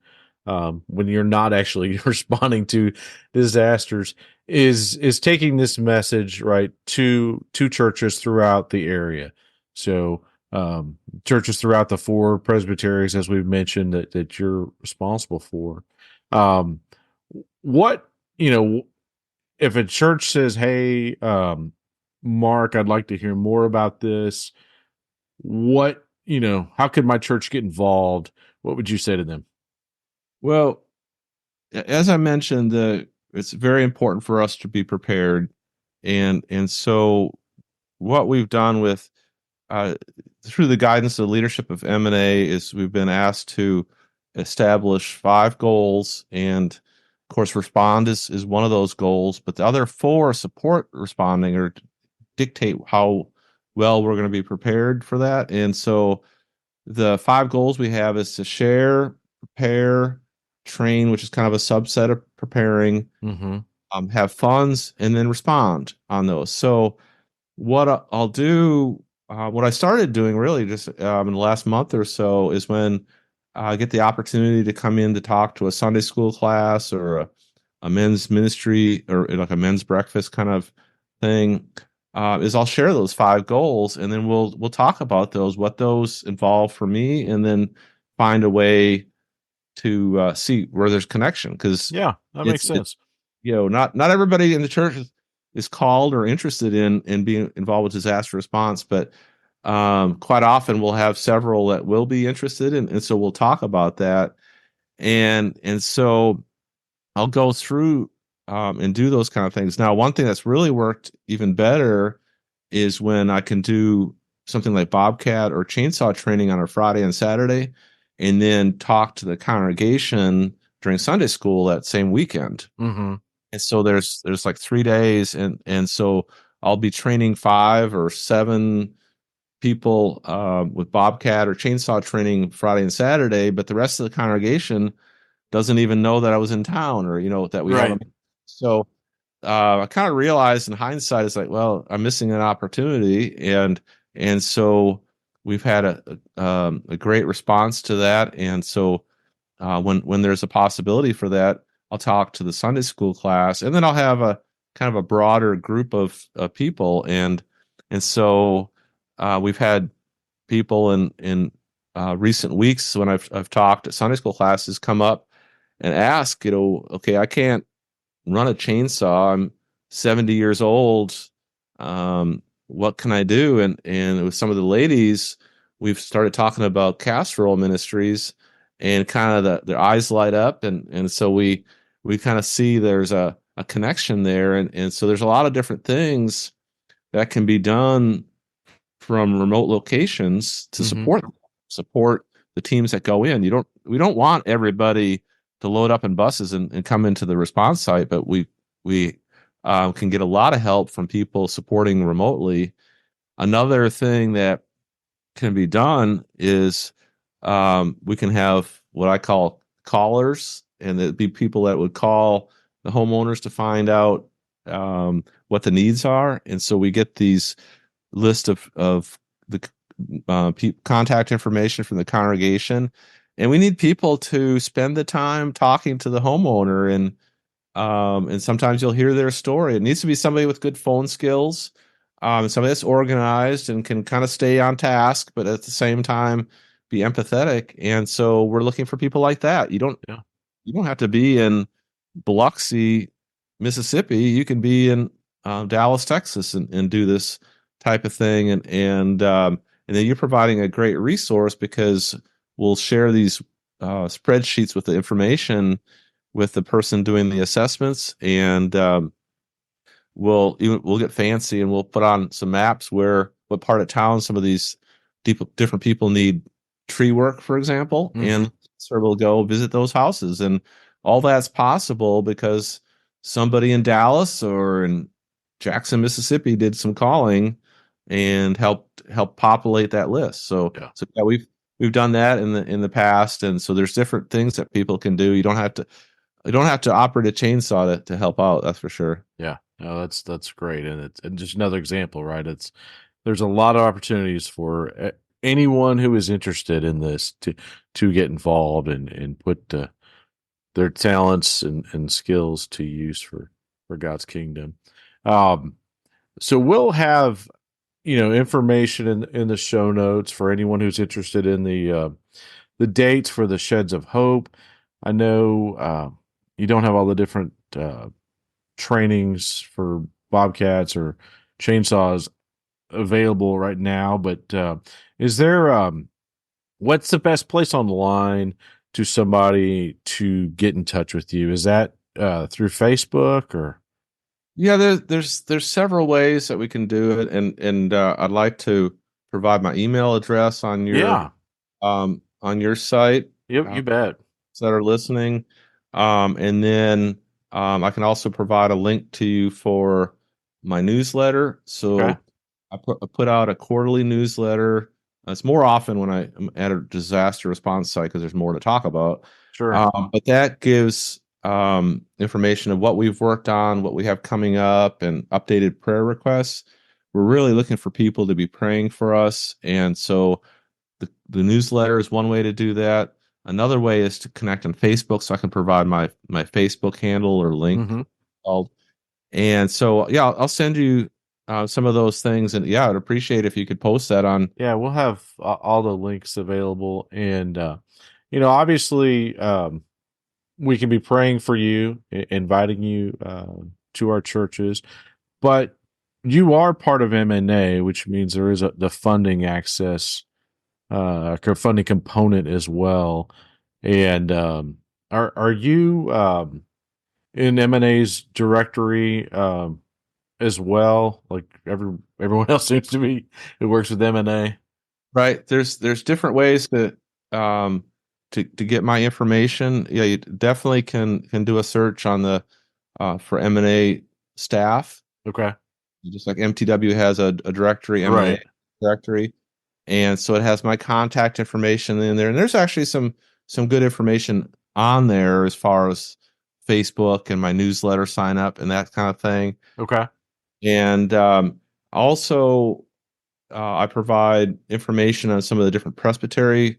Speaker 1: when you're not actually responding to disasters, is taking this message right to churches throughout the area. So churches throughout the four presbyteries, as we've mentioned, that you're responsible for. Um, what if a church says, "Hey, Mark, I'd like to hear more about this," how could my church get involved? What would you say to them?
Speaker 2: Well, as I mentioned, it's very important for us to be prepared, and so what we've done with uh, through the guidance of the leadership of M&A is we've been asked to establish 5 goals, and of course, respond is one of those goals, but the other 4 support responding or dictate how well we're going to be prepared for that. And so the 5 goals we have is to share, prepare, train, which is kind of a subset of preparing,
Speaker 1: Mm-hmm.
Speaker 2: have funds, and then respond on those. So I'll do, what I started doing really just in the last month or so, is when I get the opportunity to come in to talk to a Sunday school class or a men's ministry or like a men's breakfast kind of thing, is I'll share those 5 goals, and then we'll talk about those, what those involve for me, and then find a way to see where there's connection, because
Speaker 1: Yeah, that makes
Speaker 2: it's
Speaker 1: sense.
Speaker 2: not everybody in the church is called or interested in being involved with disaster response, but quite often we'll have several that will be interested, and so we'll talk about that, and so I'll go through and do those kind of things. Now, one thing that's really worked even better is when I can do something like Bobcat or chainsaw training on a Friday and Saturday, and then talk to the congregation during Sunday school that same weekend.
Speaker 1: Mm-hmm.
Speaker 2: And so there's like 3 days, and so I'll be training 5 or 7 people with Bobcat or chainsaw training Friday and Saturday, but the rest of the congregation doesn't even know that I was in town, or that we have a.
Speaker 1: Right.
Speaker 2: So I kind of realized in hindsight, it's like, well, I'm missing an opportunity, and so we've had a great response to that, and so when there's a possibility for that, I'll talk to the Sunday school class, and then I'll have a kind of a broader group of people, and so we've had people in recent weeks when I've talked at Sunday school classes come up and ask, okay, I can't run a chainsaw. I'm 70 years old. What can I do? And with some of the ladies, we've started talking about casserole ministries, and kind of their eyes light up, and so we kind of see there's a connection there, and so there's a lot of different things that can be done from remote locations to
Speaker 1: Mm-hmm.
Speaker 2: support the teams that go in. We don't want everybody to load up in buses and come into the response site, but we can get a lot of help from people supporting remotely. Another thing that can be done is we can have what I call callers, and it'd be people that would call the homeowners to find out what the needs are, and so we get these list of the contact information from the congregation, and we need people to spend the time talking to the homeowner, and sometimes you'll hear their story. It needs to be somebody with good phone skills, somebody that's organized and can kind of stay on task, but at the same time be empathetic. And so we're looking for people like that.
Speaker 1: Yeah.
Speaker 2: You don't have to be in Biloxi, Mississippi. You can be in Dallas, Texas, and do this type of thing. And then you're providing a great resource, because we'll share these spreadsheets with the information with the person doing the assessments, and we'll get fancy and we'll put on some maps where what part of town some of these different people need tree work, for example,
Speaker 1: Mm-hmm.
Speaker 2: and so we'll go visit those houses, and all that's possible because somebody in Dallas or in Jackson, Mississippi, did some calling and help populate that list.
Speaker 1: Yeah.
Speaker 2: So yeah, we've done that in the past, and so there's different things that people can do. You don't have to operate a chainsaw to help out. That's for sure.
Speaker 1: Yeah. No, that's great, and it's and just another example, right? There's a lot of opportunities for anyone who is interested in this to get involved and put their talents and skills to use for God's kingdom. Um, so we'll have information in the show notes for anyone who's interested in the dates for the Sheds of Hope. I know you don't have all the different trainings for bobcats or chainsaws available right now, but is there what's the best place online to somebody to get in touch with you? Is that through Facebook or?
Speaker 2: Yeah, there's several ways that we can do it, and I'd like to provide my email address
Speaker 1: Yeah.
Speaker 2: on your site
Speaker 1: Yep, you bet.
Speaker 2: that are listening, and then I can also provide a link to you for my newsletter.
Speaker 1: Okay.
Speaker 2: So I put out a quarterly newsletter. It's more often when I'm at a disaster response site because there's more to talk about.
Speaker 1: Sure.
Speaker 2: But that gives information of what we've worked on, what we have coming up, and updated prayer requests. We're really looking for people to be praying for us. And so the newsletter is one way to do that. Another way is to connect on Facebook, so I can provide my Facebook handle or link.
Speaker 1: Mm-hmm.
Speaker 2: And so, yeah, I'll send you some of those things. And yeah, I'd appreciate if you could post that on.
Speaker 1: Yeah, we'll have all the links available, and obviously, we can be praying for you, inviting you to our churches, but you are part of MNA, which means there is the funding access, funding component as well. And are you in MNA's directory as well? Like everyone else seems to be who works with MNA.
Speaker 2: Right. There's different ways to get my information. Yeah, you definitely can do a search on the for M&A staff.
Speaker 1: Okay.
Speaker 2: Just like MTW has a directory, M&A
Speaker 1: Right.
Speaker 2: directory. And so it has my contact information in there. And there's actually some good information on there as far as Facebook and my newsletter sign up and that kind of thing.
Speaker 1: Okay.
Speaker 2: And also I provide information on some of the different presbytery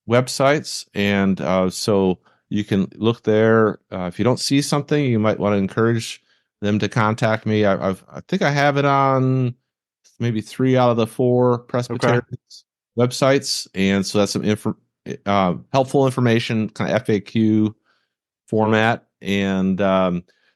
Speaker 2: websites, and so you can look there. If you don't see something, you might want to encourage them to contact me. I think I have it on maybe 3 out of the 4 presbytery
Speaker 1: Okay.
Speaker 2: websites, and so that's some helpful information, kind of FAQ format. And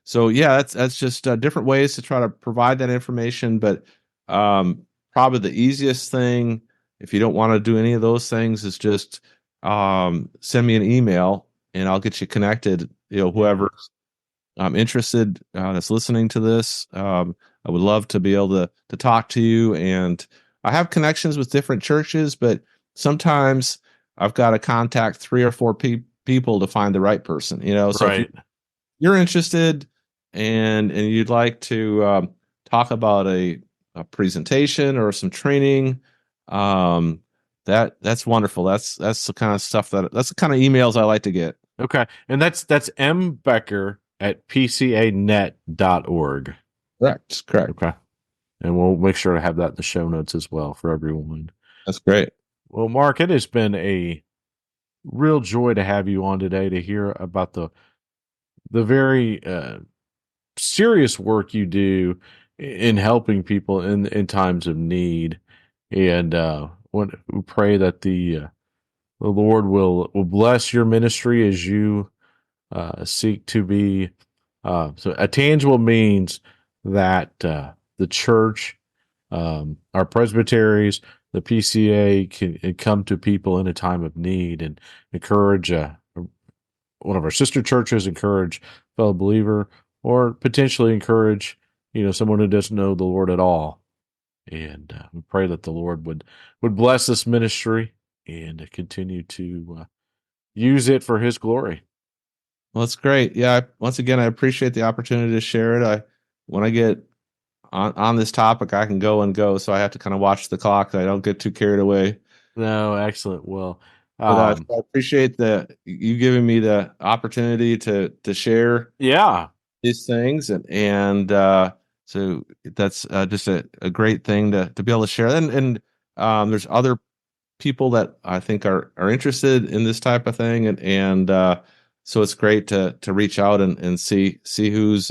Speaker 2: so yeah, that's just different ways to try to provide that information. But probably the easiest thing if you don't want to do any of those things, is just send me an email and I'll get you connected. Whoever I'm interested that's listening to this, I would love to be able to talk to you. And I have connections with different churches, but sometimes I've got to contact three or four people to find the right person. So if
Speaker 1: Right.
Speaker 2: you're interested and you'd like to talk about a presentation or some training, that's wonderful. That's the kind of stuff that's the kind of emails I like to get.
Speaker 1: Okay. And that's mbecker@pcanet.org.
Speaker 2: Correct.
Speaker 1: Okay. And we'll make sure to have that in the show notes as well for everyone.
Speaker 2: That's great.
Speaker 1: Well, Mark, it has been a real joy to have you on today to hear about the very serious work you do in helping people in times of need. And we pray that the Lord will bless your ministry as you seek to be so a tangible means that the church, our presbyteries, the PCA can come to people in a time of need and encourage one of our sister churches, encourage fellow believer, or potentially encourage someone who doesn't know the Lord at all. And we pray that the Lord would bless this ministry and continue to use it for His glory.
Speaker 2: Well, that's great. Yeah. Once again, I appreciate the opportunity to share it. When I get on this topic, I can go and go, so I have to kind of watch the clock. I don't get too carried away.
Speaker 1: No, excellent. Well,
Speaker 2: But I appreciate you giving me the opportunity to share
Speaker 1: yeah,
Speaker 2: these things, and so that's just a great thing to be able to share. And there's other people that I think are interested in this type of thing, and so it's great to reach out and see who's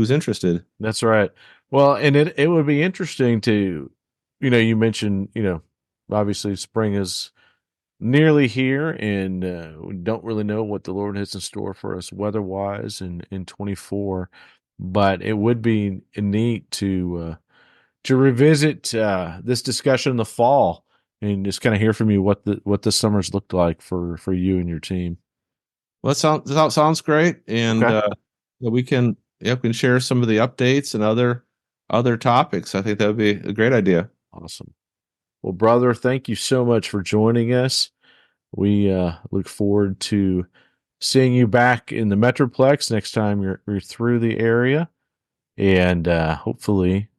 Speaker 2: interested.
Speaker 1: that's right. Well, and it would be interesting to, you mentioned, obviously spring is nearly here, and we don't really know what the Lord has in store for us weather-wise in 24. But it would be neat to revisit this discussion in the fall and just kind of hear from you what the summer's looked like for you and your team.
Speaker 2: Well, that sounds great, and
Speaker 1: Okay.
Speaker 2: we can share some of the updates and other topics. I think that would be a great idea.
Speaker 1: Awesome. Well, brother, thank you so much for joining us. We look forward to seeing you back in the Metroplex next time you're through the area. And hopefully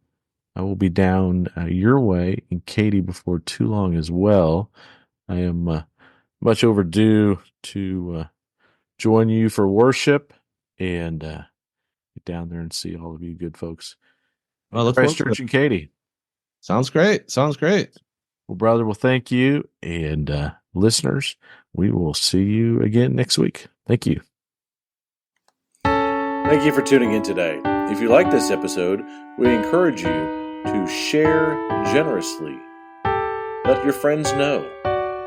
Speaker 1: I will be down your way in Katy before too long as well. I am much overdue to join you for worship and get down there and see all of you good folks
Speaker 2: I
Speaker 1: at
Speaker 2: look
Speaker 1: Christ
Speaker 2: forward to
Speaker 1: Church
Speaker 2: it.
Speaker 1: in Katy.
Speaker 2: Sounds great.
Speaker 1: Well, brother, well, thank you. And listeners, we will see you again next week. Thank you. Thank you for tuning in today. If you like this episode, we encourage you to share generously. Let your friends know.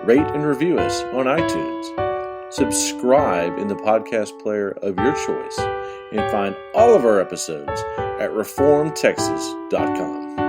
Speaker 1: Rate and review us on iTunes. Subscribe in the podcast player of your choice and find all of our episodes at reformedtexas.com.